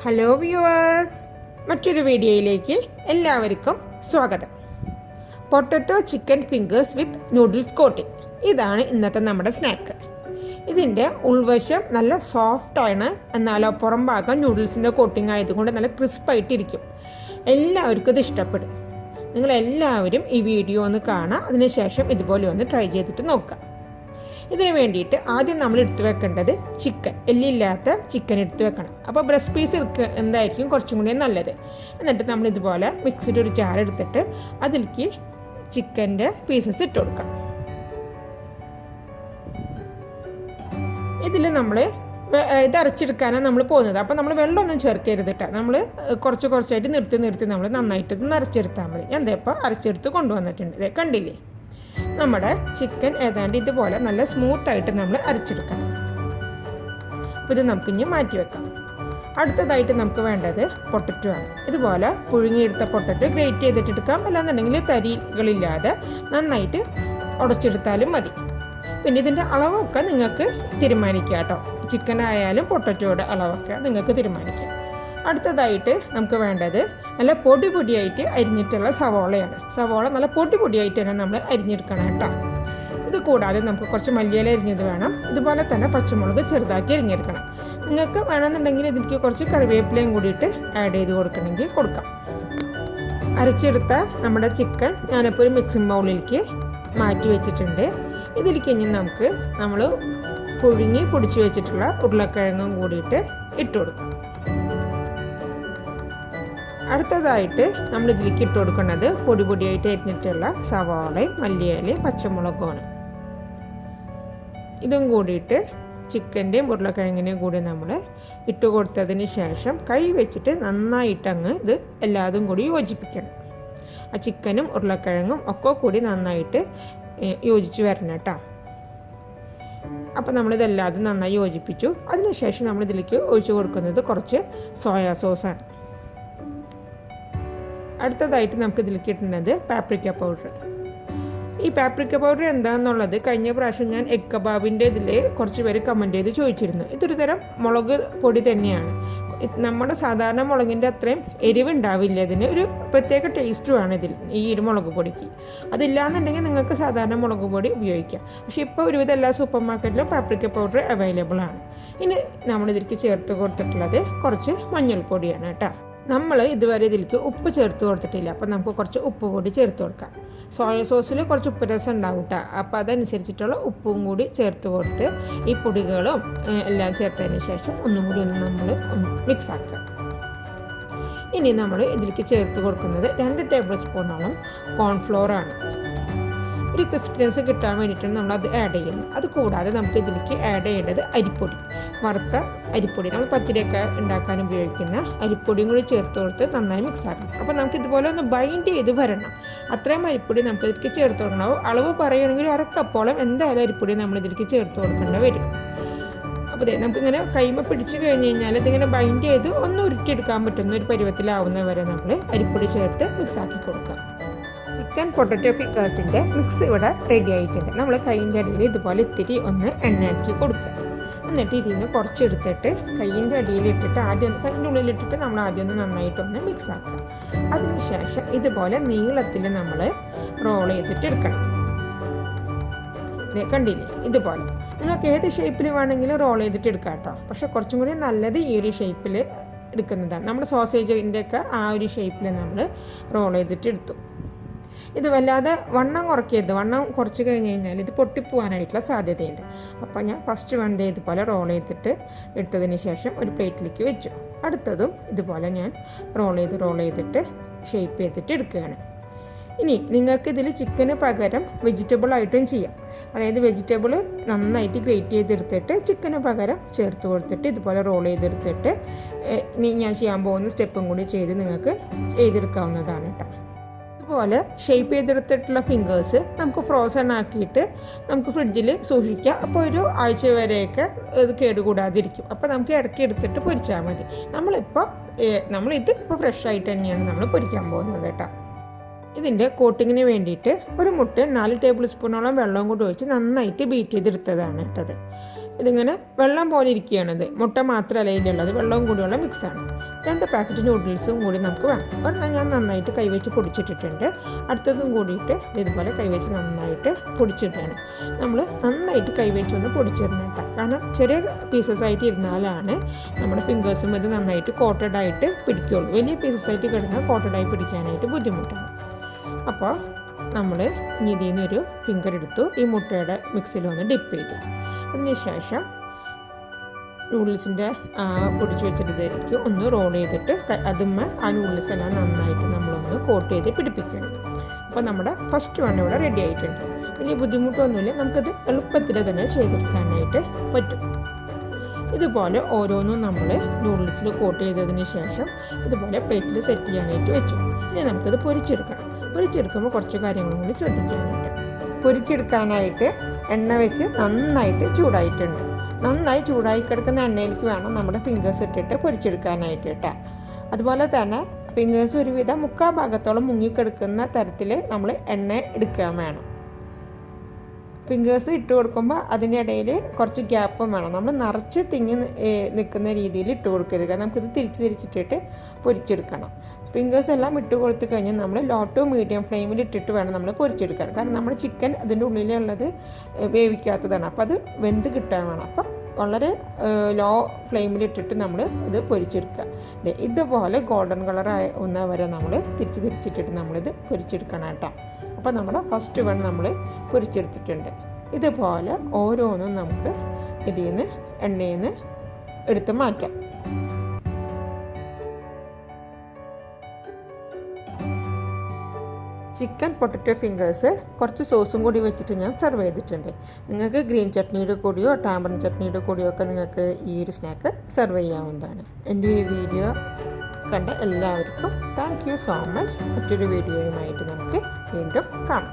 Hello viewers, മറ്റൊരു വീഡിയോയിലേക്ക് എല്ലാവർക്കും സ്വാഗതം. പൊട്ടറ്റോ ചിക്കൻ ഫിംഗേഴ്സ് വിത്ത് നൂഡിൽസ് കോട്ടിംഗ്, ഇതാണ് ഇന്നത്തെ നമ്മുടെ സ്നാക്ക്. ഇതിൻ്റെ ഉൾവശം നല്ല സോഫ്റ്റാണ്, എന്നാലോ പുറം ഭാഗം നൂഡിൽസിൻ്റെ കോട്ടിംഗ് ആയതുകൊണ്ട് നല്ല ക്രിസ്പായിട്ടിരിക്കും. എല്ലാവർക്കും ഇത് ഇഷ്ടപ്പെടും. നിങ്ങളെല്ലാവരും ഈ വീഡിയോ ഒന്ന് കാണാം, അതിനുശേഷം ഇതുപോലെ ഒന്ന് ട്രൈ ചെയ്തിട്ട് നോക്കാം. ഇതിന് വേണ്ടിയിട്ട് ആദ്യം നമ്മൾ എടുത്തു വെക്കേണ്ടത് ചിക്കൻ, എല്ലില്ലാത്ത ചിക്കൻ എടുത്തു വെക്കണം. അപ്പോൾ ബ്രസ്റ്റ് പീസ് എന്തായിരിക്കും കുറച്ചും കൂടി നല്ലത്. എന്നിട്ട് നമ്മൾ ഇതുപോലെ മിക്സിയുടെ ഒരു ജാർ എടുത്തിട്ട് അതിലേക്ക് ചിക്കൻ്റെ പീസസ് ഇട്ട് കൊടുക്കാം. ഇതിൽ നമ്മൾ ഇത് അരച്ചെടുക്കാനാണ് നമ്മൾ പോകുന്നത്. അപ്പോൾ നമ്മൾ വെള്ളമൊന്നും ചേർക്കരുത് കേട്ടോ. നമ്മൾ കുറച്ചായിട്ട് നിർത്തി നമ്മൾ നന്നായിട്ട് അരച്ചെടുത്താൽ മതി. ഞാൻ ഇപ്പോൾ അരച്ചെടുത്ത് കൊണ്ടുവന്നിട്ടുണ്ട്. ഇത് കണ്ടില്ലേ, നമ്മുടെ ചിക്കൻ ഏതാണ്ട് ഇതുപോലെ നല്ല സ്മൂത്തായിട്ട് നമ്മൾ അരച്ചെടുക്കണം. അപ്പോൾ ഇത് നമുക്കിനി മാറ്റി വെക്കാം. അടുത്തതായിട്ട് നമുക്ക് വേണ്ടത് പൊട്ടറ്റോ ആണ്. ഇതുപോലെ പുഴുങ്ങിയെടുത്ത പൊട്ടറ്റോ ഗ്രേറ്റ് ചെയ്തിട്ടെടുക്കാം, അല്ലാന്നുണ്ടെങ്കിൽ തരികളില്ലാതെ നന്നായിട്ട് ഉടച്ചെടുത്താലും മതി. പിന്നെ ഇതിൻ്റെ അളവൊക്കെ നിങ്ങൾക്ക് തീരുമാനിക്കാം കേട്ടോ. ചിക്കൻ ആയാലും പൊട്ടറ്റോയുടെ അളവൊക്കെ നിങ്ങൾക്ക് തീരുമാനിക്കാം. അടുത്തതായിട്ട് നമുക്ക് വേണ്ടത് നല്ല പൊടിയായിട്ട് അരിഞ്ഞിട്ടുള്ള സവോളയാണ്. സവോള നല്ല പൊടിയായിട്ട് തന്നെ നമ്മൾ അരിഞ്ഞെടുക്കണം കേട്ടോ. ഇത് കൂടാതെ നമുക്ക് കുറച്ച് മല്ലിയില അരിഞ്ഞത് വേണം. ഇതുപോലെ തന്നെ പച്ചമുളക് ചെറുതാക്കി അരിഞ്ഞെടുക്കണം. നിങ്ങൾക്ക് വേണമെന്നുണ്ടെങ്കിൽ ഇതിലേക്ക് കുറച്ച് കറിവേപ്പിലയും കൂടിയിട്ട് ആഡ് ചെയ്ത് കൊടുക്കണമെങ്കിൽ കൊടുക്കാം. അരച്ചെടുത്ത നമ്മുടെ ചിക്കൻ ഞാനിപ്പോൾ ഒരു മിക്സിംഗ് ബൗളിലേക്ക് മാറ്റി വെച്ചിട്ടുണ്ട്. ഇതിലേക്ക് ഇനി നമ്മൾ പുഴുങ്ങി പൊടിച്ച് വെച്ചിട്ടുള്ള ഉരുളക്കിഴങ്ങും കൂടിയിട്ട് ഇട്ട് കൊടുക്കാം. അടുത്തതായിട്ട് നമ്മൾ ഇതിലേക്ക് ഇട്ട് കൊടുക്കുന്നത് പൊടിയായിട്ട് അരിഞ്ഞിട്ടുള്ള സവാളയും മല്ലിയിലയും പച്ചമുളകുമാണ്. ഇതും കൂടിയിട്ട് ചിക്കൻ്റെയും ഉരുളക്കിഴങ്ങിനെയും കൂടി നമ്മൾ ഇട്ട് കൊടുത്തതിന് ശേഷം കൈ വെച്ചിട്ട് നന്നായിട്ടങ്ങ് ഇത് എല്ലാതും കൂടി യോജിപ്പിക്കണം. ആ ചിക്കനും ഉരുളക്കിഴങ്ങും ഒക്കെ കൂടി നന്നായിട്ട് യോജിച്ച് വരണം കേട്ടോ. അപ്പോൾ നമ്മളിതെല്ലാതും നന്നായി യോജിപ്പിച്ചു. അതിനുശേഷം നമ്മളിതിലേക്ക് ഒഴിച്ച് കൊടുക്കുന്നത് കുറച്ച് സോയാ സോസാണ്. അടുത്തതായിട്ട് നമുക്ക് ഇതിലേക്ക് ഇടുന്നത് പാപ്രിക്ക പൗഡർ. ഈ പാപ്രിക്ക പൗഡർ എന്താണെന്നുള്ളത് കഴിഞ്ഞ പ്രാവശ്യം ഞാൻ എഗ് കബാബിൻ്റെ ഇതിൽ കുറച്ച് പേര് കമൻറ്റ് ചെയ്ത് ചോദിച്ചിരുന്നു. ഇതൊരു തരം മുളക് പൊടി തന്നെയാണ്. നമ്മുടെ സാധാരണ മുളകിൻ്റെ അത്രയും എരിവുണ്ടാവില്ല. ഇതിന് ഒരു പ്രത്യേക ടേസ്റ്റുമാണ് ഈ ഒരു മുളക് പൊടിക്ക്. അതില്ലാന്നുണ്ടെങ്കിൽ നിങ്ങൾക്ക് സാധാരണ മുളക് പൊടി ഉപയോഗിക്കാം. പക്ഷേ ഇപ്പോൾ ഒരുവിധം എല്ലാ സൂപ്പർ മാർക്കറ്റിലും പാപ്രിക്ക പൗഡർ അവൈലബിൾ ആണ്. ഇനി നമ്മളിതിലേക്ക് ചേർത്ത് കൊടുത്തിട്ടുള്ളത് കുറച്ച് മഞ്ഞൾപ്പൊടിയാണ് കേട്ടോ. നമ്മൾ ഇതുവരെ ഇതിലേക്ക് ഉപ്പ് ചേർത്ത് കൊടുത്തിട്ടില്ല. അപ്പോൾ നമുക്ക് കുറച്ച് ഉപ്പ് പൊടി ചേർത്ത് കൊടുക്കാം. സോയ സോസിൽ കുറച്ച് ഉപ്പ് രസം ഉണ്ടാവും കേട്ടോ. അപ്പോൾ അതനുസരിച്ചിട്ടുള്ള ഉപ്പും കൂടി ചേർത്ത് കൊടുത്ത് ഈ പൊടികളും എല്ലാം ചേർത്തതിന് ശേഷം ഒന്നും കൂടി നമ്മൾ മിക്സ് ആക്കുക. ഇനി നമ്മൾ ഇതിലേക്ക് ചേർത്ത് കൊടുക്കുന്നത് 2 ടേബിൾ സ്പൂണോളം കോൺഫ്ലോറാണ്. ഒരു ക്രിസ്പിനെസ് കിട്ടാൻ വേണ്ടിയിട്ടാണ് നമ്മളത് ആഡ് ചെയ്യുന്നത്. അത് കൂടാതെ നമുക്ക് ഇതിലേക്ക് ആഡ് ചെയ്യേണ്ടത് അരിപ്പൊടി, വറുത്ത അരിപ്പൊടി. നമ്മൾ പത്തിരിയൊക്കെ ഉണ്ടാക്കാൻ ഉപയോഗിക്കുന്ന അരിപ്പൊടിയും കൂടി ചേർത്ത് കൊടുത്ത് നന്നായി മിക്സ് ആക്കണം. അപ്പോൾ നമുക്ക് ഇതുപോലെ ഒന്ന് ബൈൻഡ് ചെയ്ത് വരണം. അത്രയും അരിപ്പൊടി നമുക്ക് ഇതിലേക്ക് ചേർത്ത് കൊടുക്കണം. അളവ് പറയുകയാണെങ്കിൽ 1/2 കപ്പോളം എന്തായാലും അരിപ്പൊടി നമ്മൾ ഇതിലേക്ക് ചേർത്ത് കൊടുക്കേണ്ടി വരും. അപ്പോൾ നമുക്കിങ്ങനെ കൈമ പിടിച്ച് കഴിഞ്ഞ് കഴിഞ്ഞാൽ ഇതിങ്ങനെ ബൈൻഡ് ചെയ്ത് ഒന്ന് ഉരുട്ടിയെടുക്കാൻ പറ്റുന്ന ഒരു പരുവത്തിലാവുന്ന വരെ നമ്മൾ അരിപ്പൊടി ചേർത്ത് മിക്സ് ആക്കി കൊടുക്കാം. ചിക്കൻ പൊട്ടറ്റോ ഫിംഗേഴ്സിൻ്റെ മിക്സ് ഇവിടെ റെഡി ആയിട്ടുണ്ട്. നമ്മൾ കൈയിൻ്റെ അടിയിൽ ഇതുപോലെ ഇത്തിരി ഒന്ന് എണ്ണയാക്കി കൊടുക്കുക. എന്നിട്ട് ഇതിൽ നിന്ന് കുറച്ചെടുത്തിട്ട് കൈയിൻ്റെ അടിയിലിട്ടിട്ട് കൈയിൻ്റെ ഉള്ളിലിട്ടിട്ട് നമ്മൾ ആദ്യം ഒന്ന് നന്നായിട്ടൊന്ന് മിക്സ് ആക്കുക. അതിനുശേഷം ഇതുപോലെ നീളത്തിൽ നമ്മൾ റോൾ ചെയ്തിട്ട് എടുക്കണം. കണ്ടില്ലേ, ഇതുപോലെ നിങ്ങൾക്ക് ഏത് ഷേപ്പിൽ വേണമെങ്കിലും റോൾ ചെയ്തിട്ട് എടുക്കാം കേട്ടോ. പക്ഷേ കുറച്ചും കൂടി നല്ലത് ഈ ഒരു ഷേപ്പിൽ എടുക്കുന്നതാണ്. നമ്മുടെ സോസേജിൻ്റെയൊക്കെ ആ ഒരു ഷേപ്പിൽ നമ്മൾ റോൾ ചെയ്തിട്ട് എടുത്തു. ഇത് വല്ലാതെ വണ്ണം കുറയ്ക്കരുത്. വണ്ണം കുറച്ച് കഴിഞ്ഞ് കഴിഞ്ഞാൽ ഇത് പൊട്ടിപ്പോവാനായിട്ടുള്ള സാധ്യതയുണ്ട്. അപ്പോൾ ഞാൻ ഫസ്റ്റ് വേണ്ടത് ഇതുപോലെ റോൾ ചെയ്തിട്ട് എടുത്തതിന് ശേഷം ഒരു പ്ലേറ്റിലേക്ക് വെച്ചു. അടുത്തതും ഇതുപോലെ ഞാൻ റോൾ ചെയ്തിട്ട് ഷേപ്പ് ചെയ്തിട്ട് എടുക്കുകയാണ്. ഇനി നിങ്ങൾക്ക് ഇതിൽ ചിക്കന് പകരം വെജിറ്റബിളായിട്ടും ചെയ്യാം. അതായത് വെജിറ്റബിൾ നന്നായിട്ട് ഗ്രേറ്റ് ചെയ്തെടുത്തിട്ട് ചിക്കന് പകരം ചേർത്ത് കൊടുത്തിട്ട് ഇതുപോലെ റോൾ ചെയ്തെടുത്തിട്ട് ഇനി ഞാൻ ചെയ്യാൻ പോകുന്ന സ്റ്റെപ്പും കൂടി ചെയ്ത് നിങ്ങൾക്ക് ചെയ്തെടുക്കാവുന്നതാണ് കേട്ടോ. ഇതുപോലെ ഷേപ്പ് ചെയ്തെടുത്തിട്ടുള്ള ഫിംഗേഴ്സ് നമുക്ക് ഫ്രോസൺ ആക്കിയിട്ട് നമുക്ക് ഫ്രിഡ്ജിൽ സൂക്ഷിക്കാം. അപ്പോൾ ഒരു ആഴ്ച വരെയൊക്കെ ഇത് കേടുകൂടാതിരിക്കും. അപ്പോൾ നമുക്ക് ഇടയ്ക്ക് എടുത്തിട്ട് പൊരിച്ചാൽ മതി. നമ്മളിത് ഇപ്പോൾ ഫ്രഷ് ആയിട്ട് തന്നെയാണ് നമ്മൾ പൊരിക്കാൻ പോകുന്നത് കേട്ടോ. ഇതിൻ്റെ കോട്ടിങ്ങിന് വേണ്ടിയിട്ട് ഒരു മുട്ട 4 ടേബിൾ സ്പൂണോളം വെള്ളം കൂടി ഒഴിച്ച് നന്നായിട്ട് ബീറ്റ് ചെയ്തെടുത്തതാണ് ഇട്ടത്. ഇതിങ്ങനെ വെള്ളം പോലെ ഇരിക്കുകയാണിത്. മുട്ട മാത്രമല്ല ഇതിലുള്ളത്, വെള്ളവും കൂടിയുള്ള മിക്സാണ്. 2 പാക്കറ്റ് നൂഡിൽസും കൂടി നമുക്ക് വേണം. ഒരെണ്ണം ഞാൻ നന്നായിട്ട് കൈവച്ച് പൊടിച്ചിട്ടിട്ടുണ്ട്. അടുത്തതും കൂടിയിട്ട് ഇതുപോലെ കൈവച്ച് നന്നായിട്ട് പൊടിച്ചിട്ടാണ്. നമ്മൾ നന്നായിട്ട് കൈവച്ചൊന്ന് പൊടിച്ചിടണം കേട്ടോ. കാരണം ചെറിയ പീസസ് ആയിട്ട് ഇരുന്നാലാണ് നമ്മുടെ ഫിംഗേഴ്സും ഇത് നന്നായിട്ട് കോട്ടഡായിട്ട് പിടിക്കുകയുള്ളൂ. വലിയ പീസസ് ആയിട്ട് കിടന്നാൽ കോട്ടഡായി പിടിക്കാനായിട്ട് ബുദ്ധിമുട്ടാണ്. അപ്പോൾ നമ്മൾ ഇനി ഇതിൽ നിന്നൊരു ഫിംഗർ എടുത്തു ഈ മുട്ടയുടെ മിക്സിലൊന്ന് ഡിപ്പ് ചെയ്തു. അതിന് ശേഷം നൂഡിൽസിൻ്റെ പൊടിച്ച് വെച്ചിട്ട് ഒന്ന് റോൾ ചെയ്തിട്ട് അതുമ്മേ ആ നൂഡിൽസ് എല്ലാം നന്നായിട്ട് നമ്മളൊന്ന് കോട്ട് ചെയ്ത് പിടിപ്പിക്കണം. അപ്പോൾ നമ്മുടെ ഫസ്റ്റ് വൺ ഇവിടെ റെഡി ആയിട്ടുണ്ട്. വലിയ ബുദ്ധിമുട്ടൊന്നുമില്ല, നമുക്കത് എളുപ്പത്തിൽ തന്നെ ചെയ്തെടുക്കാനായിട്ട് പറ്റും. ഇതുപോലെ ഓരോന്നും നമ്മൾ നൂഡിൽസിൽ കോട്ട് ചെയ്തതിന് ശേഷം ഇതുപോലെ പ്ലേറ്റിൽ സെറ്റ് ചെയ്യാനായിട്ട് വെച്ചു. ഇനി നമുക്കത് പൊരിച്ചെടുക്കണം. പൊരിച്ചെടുക്കുമ്പോൾ കുറച്ച് കാര്യങ്ങളും കൂടി ശ്രദ്ധിക്കാനായിട്ട്. പൊരിച്ചെടുക്കാനായിട്ട് എണ്ണ വെച്ച് നന്നായിട്ട് ചൂടായിട്ടുണ്ട്. നന്നായി ചൂടായി കിടക്കുന്ന എണ്ണയിലേക്ക് വേണം നമ്മുടെ ഫിംഗേഴ്സ് ഇട്ടിട്ട് പൊരിച്ചെടുക്കാനായിട്ട് കേട്ടോ. അതുപോലെ തന്നെ ഫിംഗേഴ്സ് ഒരുവിധം 3/4 ഭാഗത്തോളം മുങ്ങിക്കിടക്കുന്ന തരത്തിൽ നമ്മൾ എണ്ണ എടുക്കാൻ വേണം. ഫിംഗേഴ്സ് ഇട്ട് കൊടുക്കുമ്പോൾ അതിൻ്റെ ഇടയിൽ കുറച്ച് ഗ്യാപ്പും വേണം. നമ്മൾ നിറച്ച് തിങ്ങി നിൽക്കുന്ന രീതിയിൽ ഇട്ട് കൊടുക്കരുത്. കാരണം നമുക്കിത് തിരിച്ചിട്ടിട്ട് പൊരിച്ചെടുക്കണം. ഫിംഗേഴ്സ് എല്ലാം ഇട്ട് കൊടുത്തു കഴിഞ്ഞാൽ നമ്മൾ ലോ ടു മീഡിയം ഫ്ലെയിമിൽ ഇട്ടിട്ട് വേണം നമ്മൾ പൊരിച്ചെടുക്കാൻ. കാരണം നമ്മുടെ ചിക്കൻ അതിൻ്റെ ഉള്ളിലുള്ളത് വേവിക്കാത്തതാണ്. അപ്പോൾ അത് വെന്ത് കിട്ടാൻ വേണം. അപ്പം വളരെ ലോ ഫ്ലെയിമിലിട്ടിട്ട് നമ്മൾ ഇത് പൊരിച്ചെടുക്കുക. ഇതുപോലെ ഗോൾഡൻ കളർ ആവുന്ന വരെ നമ്മൾ തിരിച്ചിട്ടിട്ട് നമ്മളിത് പൊരിച്ചെടുക്കണം കേട്ടോ. അപ്പോൾ നമ്മുടെ ഫസ്റ്റ് വൺ നമ്മൾ പൊരിച്ചെടുത്തിട്ടുണ്ട്. ഇതുപോലെ ഓരോന്നും നമുക്ക് ഇതിൽ നിന്ന് എണ്ണയിൽ നിന്ന് എടുത്ത് മാറ്റാം. ചിക്കൻ പൊട്ടറ്റോ ഫിംഗേഴ്സ് കുറച്ച് സോസും കൂടി വെച്ചിട്ട് ഞാൻ സെർവ് ചെയ്തിട്ടുണ്ട്. നിങ്ങൾക്ക് ഗ്രീൻ ചട്നിയുടെ കൂടിയോ ടാമ്പറിൻ ചട്നിയുടെ കൂടിയോ ഒക്കെ നിങ്ങൾക്ക് ഈ ഒരു സ്നാക്ക് സെർവ് ചെയ്യാവുന്നതാണ്. എൻ്റെ ഈ വീഡിയോ കണ്ട എല്ലാവർക്കും താങ്ക് യു സോ മച്ച്. മറ്റൊരു വീഡിയോയുമായിട്ട് നമുക്ക് വീണ്ടും കാണാം.